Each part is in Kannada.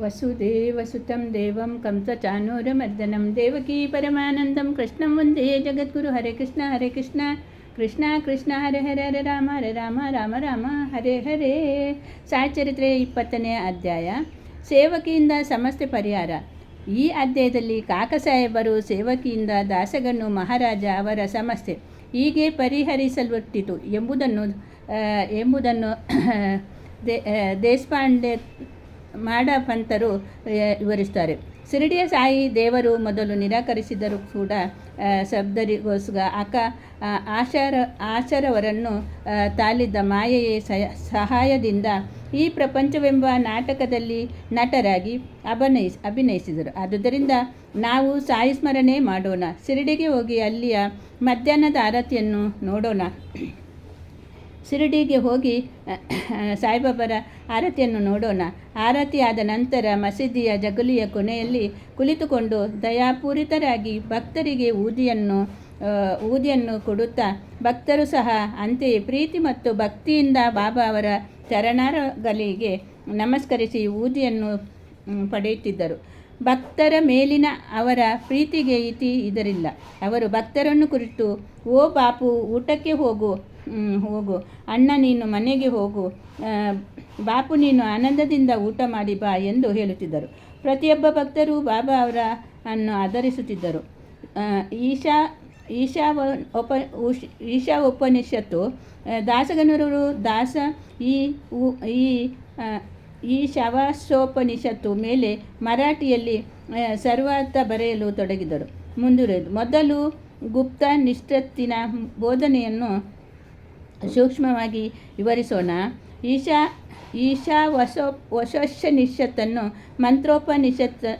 ವಸುದೇವಸುತಂ ದೇವಂ ಕಂಸಚಾನೂರಮರ್ದನಂ ದೇವಕೀ ಪರಮಾನಂದಂ ಕೃಷ್ಣಂ ವಂದೇ ಜಗದ್ಗುರು. ಹರೇ ಕೃಷ್ಣ ಕೃಷ್ಣ ಕೃಷ್ಣ ಹರೆ ಹರೆ ಹರೆ ರಾಮ ರಾಮ ರಾಮ ಹರೇ ಹರೇ. ಸಾಚರಿತ್ರೆ 20ನೇ ಅಧ್ಯಾಯ, ಸೇವಕಿಯಿಂದ ಸಮಸ್ಯೆ ಪರಿಹಾರ. ಈ ಅಧ್ಯಾಯದಲ್ಲಿ ಕಾಕಸಾಹೇಬರು ಸೇವಕಿಯಿಂದ ದಾಸಗಣ್ಣು ಮಹಾರಾಜ ಅವರ ಸಮಸ್ಯೆ ಹೀಗೆ ಪರಿಹರಿಸಲ್ಪಟ್ಟಿತು ಎಂಬುದನ್ನು ದೇಶಪಾಂಡೆ ಮಾಡಪಂತರು ವಿವರಿಸುತ್ತಾರೆ. ಶಿರಡಿಯ ಸಾಯಿ ದೇವರು ಮೊದಲು ನಿರಾಕರಿಸಿದರೂ ಕೂಡ ಶಬ್ದರಿಗೋಸ್ಕರ ಆಶರವರನ್ನು ತಾಳಿದ್ದ ಮಾಯೆಯ ಸಹಾಯದಿಂದ ಈ ಪ್ರಪಂಚವೆಂಬ ನಾಟಕದಲ್ಲಿ ನಟರಾಗಿ ಅಭಿನಯಿಸಿದರು. ಆದುದರಿಂದ ನಾವು ಸಾಯಿ ಸ್ಮರಣೆ ಮಾಡೋಣ. ಶಿರಡಿಗೆ ಹೋಗಿ ಅಲ್ಲಿಯ ಮಧ್ಯಾಹ್ನದ ಆರತಿಯನ್ನು ನೋಡೋಣ. ಶಿರಡಿಗೆ ಹೋಗಿ ಸಾಯಿಬಾಬರ ಆರತಿಯನ್ನು ನೋಡೋಣ. ಆರತಿ ಆದ ನಂತರ ಮಸೀದಿಯ ಜಗುಲಿಯ ಕೊನೆಯಲ್ಲಿ ಕುಳಿತುಕೊಂಡು ದಯಾಪೂರಿತರಾಗಿ ಭಕ್ತರಿಗೆ ಊದಿಯನ್ನು ಕೊಡುತ್ತಾ ಭಕ್ತರು ಸಹ ಅಂತೆಯೇ ಪ್ರೀತಿ ಮತ್ತು ಭಕ್ತಿಯಿಂದ ಬಾಬಾ ಅವರ ಚರಣಗಳಿಗೆ ನಮಸ್ಕರಿಸಿ ಊದಿಯನ್ನು ಪಡೆಯುತ್ತಿದ್ದರು. ಭಕ್ತರ ಮೇಲಿನ ಅವರ ಪ್ರೀತಿಗೆ ಇದರಿಲ್ಲ. ಅವರು ಭಕ್ತರನ್ನು ಕುರಿತು, ಓ ಬಾಪು, ಊಟಕ್ಕೆ ಹೋಗು, ಅಣ್ಣ ನೀನು ಮನೆಗೆ ಹೋಗು, ಬಾಪು ನೀನು ಆನಂದದಿಂದ ಊಟ ಮಾಡಿ ಬಾ ಎಂದು ಹೇಳುತ್ತಿದ್ದರು. ಪ್ರತಿಯೊಬ್ಬ ಭಕ್ತರು ಬಾಬಾ ಅವರನ್ನು ಆಧರಿಸುತ್ತಿದ್ದರು. ಈಶಾ ಉಪನಿಷತ್ತು ದಾಸಗಣರು ಈ ಶವಾಸೋಪನಿಷತ್ತು ಮೇಲೆ ಮರಾಠಿಯಲ್ಲಿ ಸರ್ವಾರ್ಥ ಬರೆಯಲು ತೊಡಗಿದರು. ಮೊದಲು ಗುಪ್ತ ನಿಷ್ಠತ್ತಿನ ಬೋಧನೆಯನ್ನು ಸೂಕ್ಷ್ಮವಾಗಿ ವಿವರಿಸೋಣ. ಈಶಾವಾಸೋಪನಿಷತ್ತನ್ನು ಮಂತ್ರೋಪನಿಷತ್ತು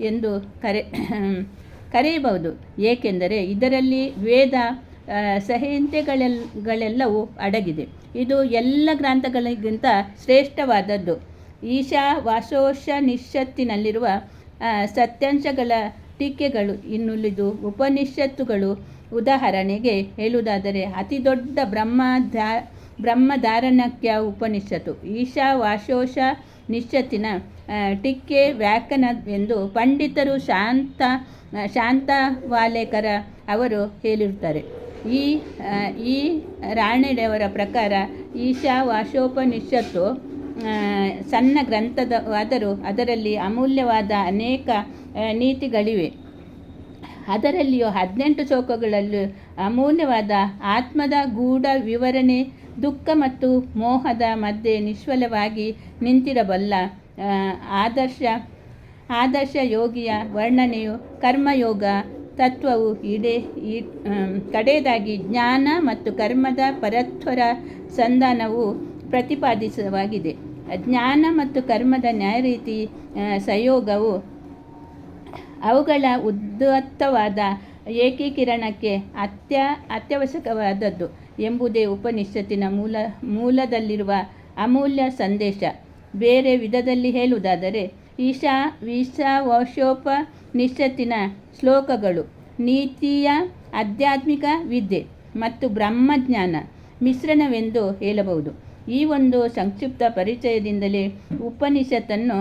ಎಂದು ಕರೆಯಬಹುದು. ಏಕೆಂದರೆ ಇದರಲ್ಲಿ ವೇದ ಸಂಹಿತೆಗಳೆಲ್ಲವೂ ಅಡಗಿದೆ. ಇದು ಎಲ್ಲ ಗ್ರಂಥಗಳಿಗಿಂತ ಶ್ರೇಷ್ಠವಾದದ್ದು. ಈಶಾವಾಸೋಪನಿಷತ್ತಿನಲ್ಲಿರುವ ಸತ್ಯಾಂಶಗಳ ಟೀಕೆಗಳು ಇನ್ನುಳಿದು ಉಪನಿಷತ್ತುಗಳು. ಉದಾಹರಣೆಗೆ ಹೇಳುವುದಾದರೆ ಅತಿ ದೊಡ್ಡ ಬ್ರಹ್ಮಧಾರಣಕ್ಯ ಉಪನಿಷತ್ತು ಈಶಾವಾಸೋಪನಿಷತ್ತಿನ ಟೀಕೆ ವ್ಯಾಖ್ಯಾನವೆಂದು ಪಂಡಿತರು ಶಾಂತವಾಲೇಕರ ಅವರು ಹೇಳಿರುತ್ತಾರೆ. ಈ ರಾಣೆಯವರ ಪ್ರಕಾರ ಈಶಾವಾಸೋಪನಿಷತ್ತು ಸಣ್ಣ ಗ್ರಂಥವಾದರೂ ಅದರಲ್ಲಿ ಅಮೂಲ್ಯವಾದ ಅನೇಕ ನೀತಿಗಳಿವೆ. ಅದರಲ್ಲಿಯೂ 18 ಶ್ಲೋಕಗಳಲ್ಲಿ ಅಮೂಲ್ಯವಾದ ಆತ್ಮದ ಗೂಢ ವಿವರಣೆ, ದುಃಖ ಮತ್ತು ಮೋಹದ ಮಧ್ಯೆ ನಿಶ್ಚಲವಾಗಿ ನಿಂತಿರಬಲ್ಲ ಆದರ್ಶ ಯೋಗಿಯ ವರ್ಣನೆಯು, ಕರ್ಮಯೋಗ ತತ್ವವು, ಕಡೆಯದಾಗಿ ಜ್ಞಾನ ಮತ್ತು ಕರ್ಮದ ಪರಸ್ಪರ ಸಂಧಾನವು ಪ್ರತಿಪಾದಿತವಾಗಿದೆ. ಜ್ಞಾನ ಮತ್ತು ಕರ್ಮದ ನ್ಯಾಯರೀತಿ ಸಂಯೋಗವು ಅವುಗಳ ಉದಾತ್ತವಾದ ಏಕೀಕರಣಕ್ಕೆ ಅತ್ಯವಶ್ಯಕವಾದದ್ದು ಎಂಬುದೇ ಉಪನಿಷತ್ತಿನ ಮೂಲದಲ್ಲಿರುವ ಅಮೂಲ್ಯ ಸಂದೇಶ. ಬೇರೆ ವಿಧದಲ್ಲಿ ಹೇಳುವುದಾದರೆ ಈಶಾವಾಸೋಪನಿಷತ್ತಿನ ಶ್ಲೋಕಗಳು ನೀತಿಯ ಆಧ್ಯಾತ್ಮಿಕ ವಿದ್ಯೆ ಮತ್ತು ಬ್ರಹ್ಮಜ್ಞಾನ ಮಿಶ್ರಣವೆಂದು ಹೇಳಬಹುದು. ಈ ಒಂದು ಸಂಕ್ಷಿಪ್ತ ಪರಿಚಯದಿಂದಲೇ ಉಪನಿಷತ್ತನ್ನು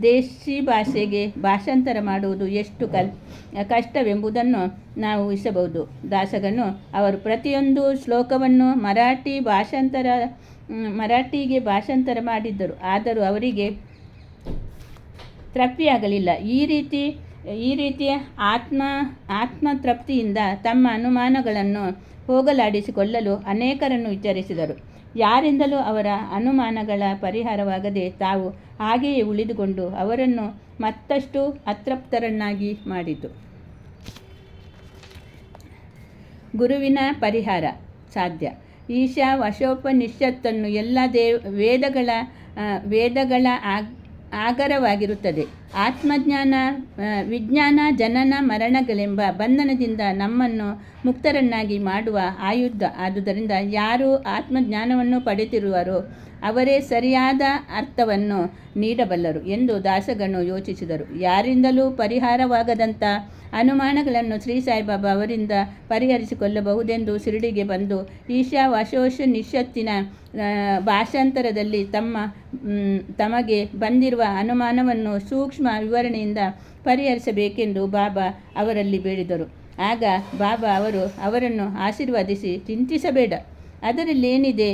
ದೇಶಿ ಭಾಷೆಗೆ ಭಾಷಾಂತರ ಮಾಡುವುದು ಎಷ್ಟು ಕಷ್ಟವೆಂಬುದನ್ನು ನಾವು ಊಹಿಸಬಹುದು. ದಾಸಗನು ಅವರು ಪ್ರತಿಯೊಂದು ಶ್ಲೋಕವನ್ನು ಮರಾಠಿಗೆ ಭಾಷಾಂತರ ಮಾಡಿದ್ದರು. ಆದರೂ ಅವರಿಗೆ ತೃಪ್ತಿಯಾಗಲಿಲ್ಲ. ಈ ರೀತಿಯ ಆತ್ಮತೃಪ್ತಿಯಿಂದ ತಮ್ಮ ಅನುಮಾನಗಳನ್ನು ಹೋಗಲಾಡಿಸಿಕೊಳ್ಳಲು ಅನೇಕರನ್ನು ವಿಚಾರಿಸಿದರು. ಯಾರಿಂದಲೂ ಅವರ ಅನುಮಾನಗಳ ಪರಿಹಾರವಾಗದೆ ತಾವು ಹಾಗೆಯೇ ಉಳಿದುಕೊಂಡು ಅವರನ್ನು ಮತ್ತಷ್ಟು ಅತೃಪ್ತರನ್ನಾಗಿ ಮಾಡಿತು. ಗುರುವಿನ ಪರಿಹಾರ ಸಾಧ್ಯ. ಈಶಾವಾಸೋಪನಿಷತ್ತನ್ನು ಎಲ್ಲ ವೇದಗಳ ಆಗರವಾಗಿರುತ್ತದೆ. ಆತ್ಮಜ್ಞಾನ, ವಿಜ್ಞಾನ, ಜನನ ಮರಣಗಳೆಂಬ ಬಂಧನದಿಂದ ನಮ್ಮನ್ನು ಮುಕ್ತರನ್ನಾಗಿ ಮಾಡುವ ಆಯುಧ. ಆದುದರಿಂದ ಯಾರು ಆತ್ಮಜ್ಞಾನವನ್ನು ಪಡೆದಿರುವರೋ ಅವರೇ ಸರಿಯಾದ ಅರ್ಥವನ್ನು ನೀಡಬಲ್ಲರು ಎಂದು ದಾಸಗನು ಯೋಚಿಸಿದರು. ಯಾರಿಂದಲೂ ಪರಿಹಾರವಾಗದಂಥ ಅನುಮಾನಗಳನ್ನು ಶ್ರೀ ಸಾಯಿಬಾಬಾ ಅವರಿಂದ ಪರಿಹರಿಸಿಕೊಳ್ಳಬಹುದೆಂದು ಶಿರಡಿಗೆ ಬಂದು ಈಶಾವಾಸ್ಯೋಪನಿಷತ್ತಿನ ಭಾಷಾಂತರದಲ್ಲಿ ತಮಗೆ ಬಂದಿರುವ ಅನುಮಾನವನ್ನು ಸೂಕ್ಷ್ಮ ವಿವರಣೆಯಿಂದ ಪರಿಹರಿಸಬೇಕೆಂದು ಬಾಬಾ ಅವರಲ್ಲಿ ಬೇಡಿದರು. ಆಗ ಬಾಬಾ ಅವರನ್ನು ಆಶೀರ್ವದಿಸಿ, ಚಿಂತಿಸಬೇಡ, ಅದರಲ್ಲೇನಿದೆ,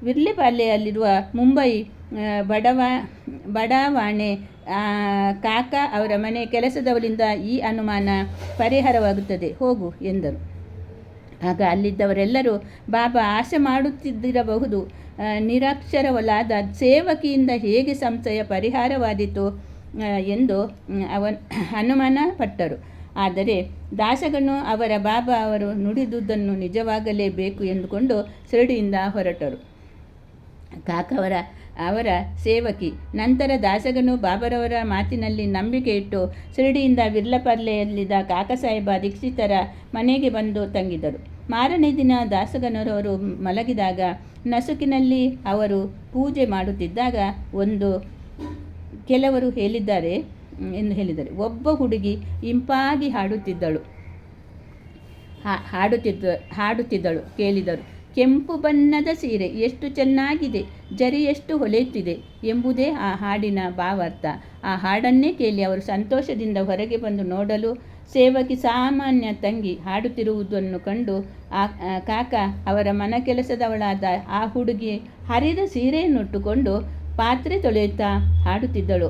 ವಿರ್ಲೆಪಾಲ್ಯದಲ್ಲಿರುವ ಮುಂಬೈ ಬಡಾವಣೆ ಕಾಕಾ ಅವರ ಮನೆ ಕೆಲಸದವರಿಂದ ಈ ಅನುಮಾನ ಪರಿಹಾರವಾಗುತ್ತದೆ, ಹೋಗು ಎಂದರು. ಆಗ ಅಲ್ಲಿದ್ದವರೆಲ್ಲರೂ ಬಾಬಾ ಆಶೆ ಮಾಡುತ್ತಿದ್ದಿರಬಹುದು, ನಿರಕ್ಷರವಲಾದ ಸೇವಕಿಯಿಂದ ಹೇಗೆ ಸಂಶಯ ಪರಿಹಾರವಾದೀತು ಎಂದು ಅನುಮಾನ ಪಟ್ಟರು. ಆದರೆ ದಾಸಗನು ಬಾಬಾ ಅವರು ನುಡಿದುದನ್ನು ನಿಜವಾಗಲೇಬೇಕು ಎಂದುಕೊಂಡು ಶಿರಡಿಯಿಂದ ಹೊರಟರು. ಅವರ ಸೇವಕಿ. ನಂತರ ದಾಸಗನು ಬಾಬರವರ ಮಾತಿನಲ್ಲಿ ನಂಬಿಕೆ ಇಟ್ಟು ಶಿರಡಿಯಿಂದ ವಿರ್ಲಪಲ್ಲೆಯಲ್ಲಿದ್ದ ಕಾಕಾಸಾಹೇಬ ದೀಕ್ಷಿತರ ಮನೆಗೆ ಬಂದು ತಂಗಿದರು. ಮಾರನೇ ದಿನ ದಾಸಗನರವರು ಮಲಗಿದಾಗ ನಸುಕಿನಲ್ಲಿ ಅವರು ಪೂಜೆ ಮಾಡುತ್ತಿದ್ದಾಗ ಕೆಲವರು ಹೇಳಿದ್ದಾರೆ. ಒಬ್ಬ ಹುಡುಗಿ ಇಂಪಾಗಿ ಹಾಡುತ್ತಿದ್ದಳು ಕೇಳಿದರು. ಕೆಂಪು ಬಣ್ಣದ ಸೀರೆ ಎಷ್ಟು ಚೆನ್ನಾಗಿದೆ, ಜರಿ ಎಷ್ಟು ಹೊಳೆಯುತ್ತಿದೆ ಎಂಬುದೇ ಆ ಹಾಡಿನ ಭಾವಾರ್ಥ. ಆ ಹಾಡನ್ನೇ ಕೇಳಿ ಅವರು ಸಂತೋಷದಿಂದ ಹೊರಗೆ ಬಂದು ನೋಡಲು ಸೇವಕಿ ಸಾಮಾನ್ಯ ತಂಗಿ ಹಾಡುತ್ತಿರುವುದನ್ನು ಕಂಡು ಕಾಕ ಅವರ ಮನ ಕೆಲಸದವಳಾದ ಆ ಹುಡುಗಿ ಹರಿದ ಸೀರೆಯನ್ನುಟ್ಟುಕೊಂಡು ಪಾತ್ರೆ ತೊಳೆಯುತ್ತಾ ಹಾಡುತ್ತಿದ್ದಳು.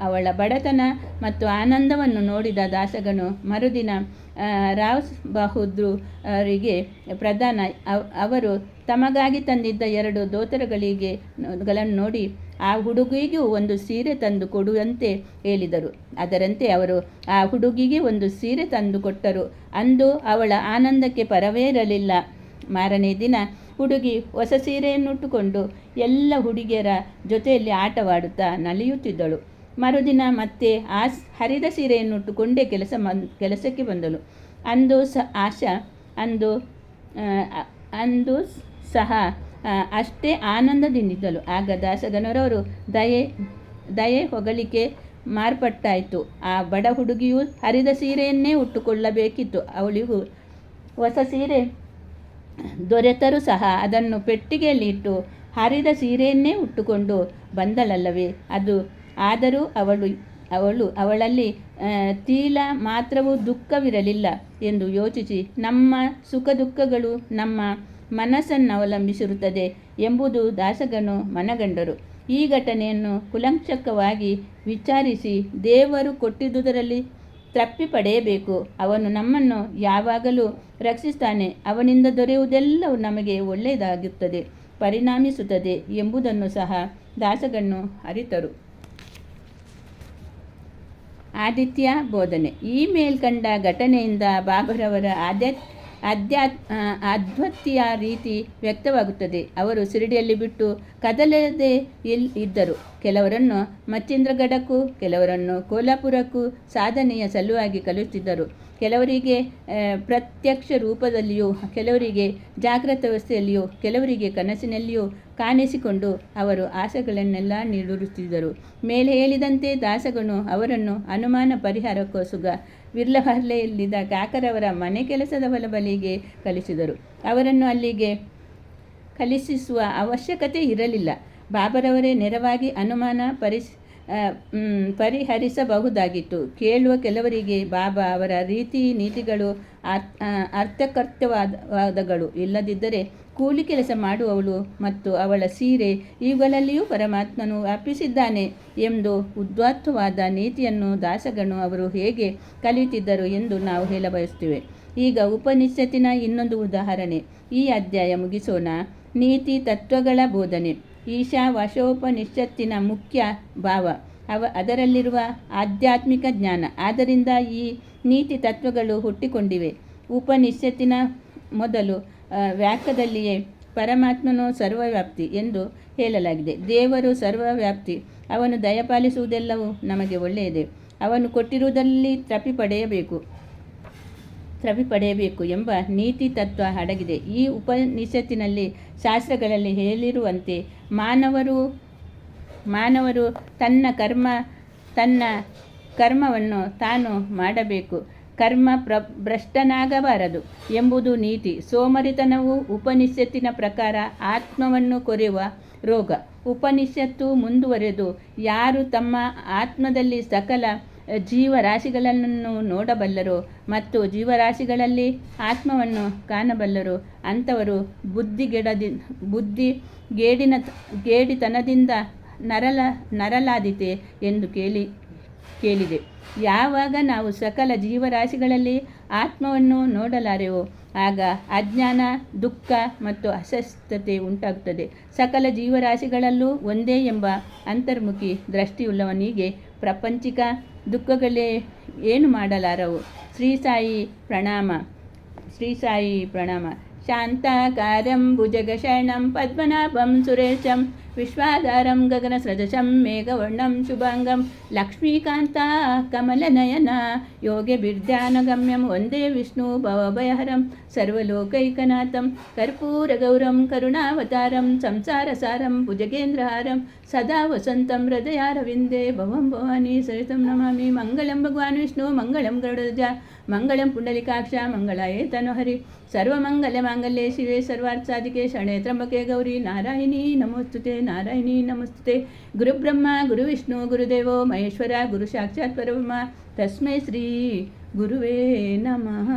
ಅವಳ ಬಡತನ ಮತ್ತು ಆನಂದವನ್ನು ನೋಡಿದ ದಾಸಗನು ಮರುದಿನ ರಾವ್ ಬಹದ್ದೂರರಿಗೆ ಅವರು ತಮಗಾಗಿ ತಂದಿದ್ದ 2 ಧೋತರಗಳನ್ನು ನೋಡಿ ಆ ಹುಡುಗಿಗೂ ಒಂದು ಸೀರೆ ತಂದು ಕೊಡುವಂತೆ ಹೇಳಿದರು. ಅದರಂತೆ ಅವರು ಆ ಹುಡುಗಿಗೆ ಒಂದು ಸೀರೆ ತಂದು ಕೊಟ್ಟರು. ಅಂದು ಅವಳ ಆನಂದಕ್ಕೆ ಪರವೇರಲಿಲ್ಲ. ಮಾರನೇ ದಿನ ಹುಡುಗಿ ಹೊಸ ಸೀರೆಯನ್ನುಟ್ಟುಕೊಂಡು ಎಲ್ಲ ಹುಡುಗಿಯರ ಜೊತೆಯಲ್ಲಿ ಆಟವಾಡುತ್ತಾ ನಲಿಯುತ್ತಿದ್ದಳು. ಮರುದಿನ ಮತ್ತೆ ಆ ಹರಿದ ಸೀರೆಯನ್ನುಟ್ಟುಕೊಂಡೇ ಕೆಲಸಕ್ಕೆ ಬಂದಳು. ಅಂದು ಸಹ ಅಷ್ಟೇ ಆನಂದದಿಂದಿದ್ದಳು. ಆಗ ದಾಸಗನರವರು ದಯೆ ಹೊಗಳಿಕೆ ಮಾರ್ಪಟ್ಟಾಯಿತು. ಆ ಬಡ ಹುಡುಗಿಯು ಹರಿದ ಸೀರೆಯನ್ನೇ ಉಟ್ಟುಕೊಳ್ಳಬೇಕಿತ್ತು. ಅವಳಿಗೂ ಹೊಸ ಸೀರೆ ದೊರೆತರೂ ಸಹ ಅದನ್ನು ಪೆಟ್ಟಿಗೆಯಲ್ಲಿ ಇಟ್ಟು ಹರಿದ ಸೀರೆಯನ್ನೇ ಉಟ್ಟುಕೊಂಡು ಬಂದಳಲ್ಲವೇ. ಆದರೂ ಅವಳಲ್ಲಿ ತೀಲ ಮಾತ್ರವೂ ದುಃಖವಿರಲಿಲ್ಲ ಎಂದು ಯೋಚಿಸಿ, ನಮ್ಮ ಸುಖ ದುಃಖಗಳು ನಮ್ಮ ಮನಸ್ಸನ್ನು ಅವಲಂಬಿಸಿರುತ್ತದೆ ಎಂಬುದು ದಾಸಗನು ಮನಗಂಡರು. ಈ ಘಟನೆಯನ್ನು ಕೂಲಂಕಷವಾಗಿ ವಿಚಾರಿಸಿ ದೇವರು ಕೊಟ್ಟಿದ್ದುದರಲ್ಲಿ ತೃಪ್ತಿ ಪಡೆಯಬೇಕು. ಅವನು ನಮ್ಮನ್ನು ಯಾವಾಗಲೂ ರಕ್ಷಿಸ್ತಾನೆ. ಅವನಿಂದ ದೊರೆಯುವುದೆಲ್ಲವೂ ನಮಗೆ ಒಳ್ಳೆಯದಾಗುತ್ತದೆ, ಪರಿಣಮಿಸುತ್ತದೆ ಎಂಬುದನ್ನು ಸಹ ದಾಸಗನು ಅರಿತರು. ಆದಿತ್ಯ ಬೋಧನೆ. ಈ ಮೇಲ್ಕಂಡ ಘಟನೆಯಿಂದ ಬಾಬರವರ ಅದ್ವಿತೀಯ ರೀತಿ ವ್ಯಕ್ತವಾಗುತ್ತದೆ. ಅವರು ಶಿರಡಿಯಲ್ಲಿ ಬಿಟ್ಟು ಕದಲದೇ ಇದ್ದರು. ಕೆಲವರನ್ನು ಮಚ್ಚೇಂದ್ರಗಢಕ್ಕೂ ಕೆಲವರನ್ನು ಕೋಲ್ಹಾಪುರಕ್ಕೂ ಸಾಧನೆಯ ಸಲುವಾಗಿ ಕಳುಹಿಸಿದ್ದರು. ಕೆಲವರಿಗೆ ಪ್ರತ್ಯಕ್ಷ ರೂಪದಲ್ಲಿಯೂ, ಕೆಲವರಿಗೆ ಜಾಗೃತ ಅವಸ್ಥೆಯಲ್ಲಿಯೂ, ಕೆಲವರಿಗೆ ಕನಸಿನಲ್ಲಿಯೂ ಕಾಣಿಸಿಕೊಂಡು ಅವರು ಆಸೆಗಳನ್ನೆಲ್ಲ ನೀಡುತ್ತಿದ್ದರು. ಮೇಲೆ ಹೇಳಿದಂತೆ ದಾಸಗನು ಅವರನ್ನು ಅನುಮಾನ ಪರಿಹಾರಕ್ಕೋಸ್ಕರ ವಿರ್ಲಪಲ್ಲೆಯಲ್ಲಿದ್ದ ಕಾಕರವರ ಮನೆ ಕೆಲಸದವರ ಬಳಿಗೆ ಕಳಿಸಿದರು. ಅವರನ್ನು ಅಲ್ಲಿಗೆ ಕಳಿಸುವ ಅವಶ್ಯಕತೆ ಇರಲಿಲ್ಲ. ಬಾಬರವರೇ ನೇರವಾಗಿ ಅನುಮಾನ ಪರಿಹರಿಸಬಹುದಾಗಿತ್ತು. ಕೇಳುವ ಕೆಲವರಿಗೆ ಬಾಬಾ ಅವರ ರೀತಿ ನೀತಿಗಳು ಅರ್ಥಕರ್ತವಾದಗಳು, ಇಲ್ಲದಿದ್ದರೆ ಕೂಲಿ ಕೆಲಸ ಮಾಡುವವಳು ಮತ್ತು ಅವಳ ಸೀರೆ ಇವುಗಳಲ್ಲಿಯೂ ಪರಮಾತ್ಮನು ವ್ಯಾಪಿಸಿದ್ದಾನೆ ಎಂದು ಉದಾತ್ತವಾದ ನೀತಿಯನ್ನು ದಾಸಗನು ಅವರು ಹೇಗೆ ಕಲಿಯುತ್ತಿದ್ದರು ಎಂದು ನಾವು ಹೇಳಬಯಸುತ್ತೇವೆ. ಈಗ ಉಪನಿಷತ್ತಿನ ಇನ್ನೊಂದು ಉದಾಹರಣೆ. ಈ ಅಧ್ಯಾಯ ಮುಗಿಸೋಣ. ನೀತಿ ತತ್ವಗಳ ಬೋಧನೆ. ಈಶಾವಾಸ್ಯೋಪನಿಷತ್ತಿನ ಮುಖ್ಯ ಭಾವ ಅದರಲ್ಲಿರುವ ಆಧ್ಯಾತ್ಮಿಕ ಜ್ಞಾನ. ಆದ್ದರಿಂದ ಈ ನೀತಿ ತತ್ವಗಳು ಹುಟ್ಟಿಕೊಂಡಿವೆ. ಉಪನಿಷತ್ತಿನ ಮೊದಲು ವಾಕ್ಯದಲ್ಲಿಯೇ ಪರಮಾತ್ಮನು ಸರ್ವವ್ಯಾಪ್ತಿ ಎಂದು ಹೇಳಲಾಗಿದೆ. ದೇವರು ಸರ್ವವ್ಯಾಪ್ತಿ. ಅವನು ದಯಪಾಲಿಸುವುದೆಲ್ಲವೂ ನಮಗೆ ಒಳ್ಳೆಯದೇ. ಅವನು ಕೊಟ್ಟಿರುವುದರಲ್ಲಿ ತೃಪ್ತಿ ಪಡೆಯಬೇಕು. ತ್ರವಿ ಪಡೆಯಬೇಕು ಎಂಬ ನೀತಿ ತತ್ವ ಅಡಗಿದೆ. ಈ ಉಪನಿಷತ್ತಿನಲ್ಲಿ ಶಾಸ್ತ್ರಗಳಲ್ಲಿ ಹೇಳಿರುವಂತೆ ಮಾನವರು ತನ್ನ ಕರ್ಮವನ್ನು ತಾನು ಮಾಡಬೇಕು, ಭ್ರಷ್ಟನಾಗಬಾರದು ಎಂಬುದು ನೀತಿ. ಸೋಮರಿತನವು ಉಪನಿಷತ್ತಿನ ಪ್ರಕಾರ ಆತ್ಮವನ್ನು ಕೊರೆಯುವ ರೋಗ. ಉಪನಿಷತ್ತು ಮುಂದುವರೆದು, ಯಾರು ತಮ್ಮ ಆತ್ಮದಲ್ಲಿ ಸಕಲ ಜೀವರಾಶಿಗಳನ್ನು ನೋಡಬಲ್ಲರೋ ಮತ್ತು ಜೀವರಾಶಿಗಳಲ್ಲಿ ಆತ್ಮವನ್ನು ಕಾಣಬಲ್ಲರೋ ಅಂಥವರು ಗೇಡಿತನದಿಂದ ನರಲಾದೀತೆ ಎಂದು ಕೇಳಿದೆ. ಯಾವಾಗ ನಾವು ಸಕಲ ಜೀವರಾಶಿಗಳಲ್ಲಿ ಆತ್ಮವನ್ನು ನೋಡಲಾರೆವೋ ಆಗ ಅಜ್ಞಾನ, ದುಃಖ ಮತ್ತು ಅಸ್ವಸ್ಥತೆ ಉಂಟಾಗುತ್ತದೆ. ಸಕಲ ಜೀವರಾಶಿಗಳಲ್ಲೂ ಒಂದೇ ಎಂಬ ಅಂತರ್ಮುಖಿ ದೃಷ್ಟಿಯುಳ್ಳವನಿಗೆ ಪ್ರಾಪಂಚಿಕ ದುಃಖಗಳೇ ಏನು ಮಾಡಲಾರವು. ಶ್ರೀ ಸಾಯಿ ಪ್ರಣಾಮ. ಶಾಂತಾಕಾರಂ ಭುಜಗಶಯನಂ ಪದ್ಮನಾಭಂ ಸುರೇಶಂ ವಿಶ್ವಾಧಾರಂ ಗಗನಸದೃಶಂ ಮೇಘವರ್ಣಂ ಶುಭಾಂಗಂ ಲಕ್ಷ್ಮೀಕಾಂತ ಕಮಲನಯನ ಯೋಗಿಭಿರ್ಧ್ಯಾನಗಮ್ಯಂ ವಂದೇ ವಿಷ್ಣು ಭವಭಯಹರಂ ಸರ್ವಲೋಕೈಕನಾಥಂ ಕರ್ಪೂರಗೌರಂ ಕರುಣಾವತಾರಂ ಸಂಸಾರಸಾರಂ ಭುಜಗೇಂದ್ರಹಾರಂ ಸದಾ ವಸಂತಂ ಹೃದಯಾರವಿಂದೇ ಭವಂ ಭವಾನಿ ಸರಿತಂ ನಮಾಮಿ. ಮಂಗಳಂ ಭಗವಾನ್ ವಿಷ್ಣು ಮಂಗಳಂ ಗರುಡಧ್ವಜ ಮಂಗಳಂ ಪುಂಡಲಿಕಾಕ್ಷ ಮಂಗಳಾಯೇ ತನುಹರಿ ಸರ್ವಮಂಗಲ ಮಾಂಗಲ್ಯೆ ಶಿವೆ ಸರ್ವಾರ್ಥಸಾಧಿಕೆ ಶರಣ್ಯೆ ತ್ರ್ಯಂಬಕೆ ಗೌರಿ ನಾರಾಯಣಿ ನಮೋಸ್ತುತೆ. ಗುರುಬ್ರಹ್ಮ ಗುರುವಿಷ್ಣು ಗುರುದೇವೋ ಮಹೇಶ್ವರ ಗುರು ಸಾಕ್ಷಾತ್ ಪರಬ್ರಹ್ಮ ತಸ್ಮೈ ಶ್ರೀ ಗುರುವೇ ನಮಃ.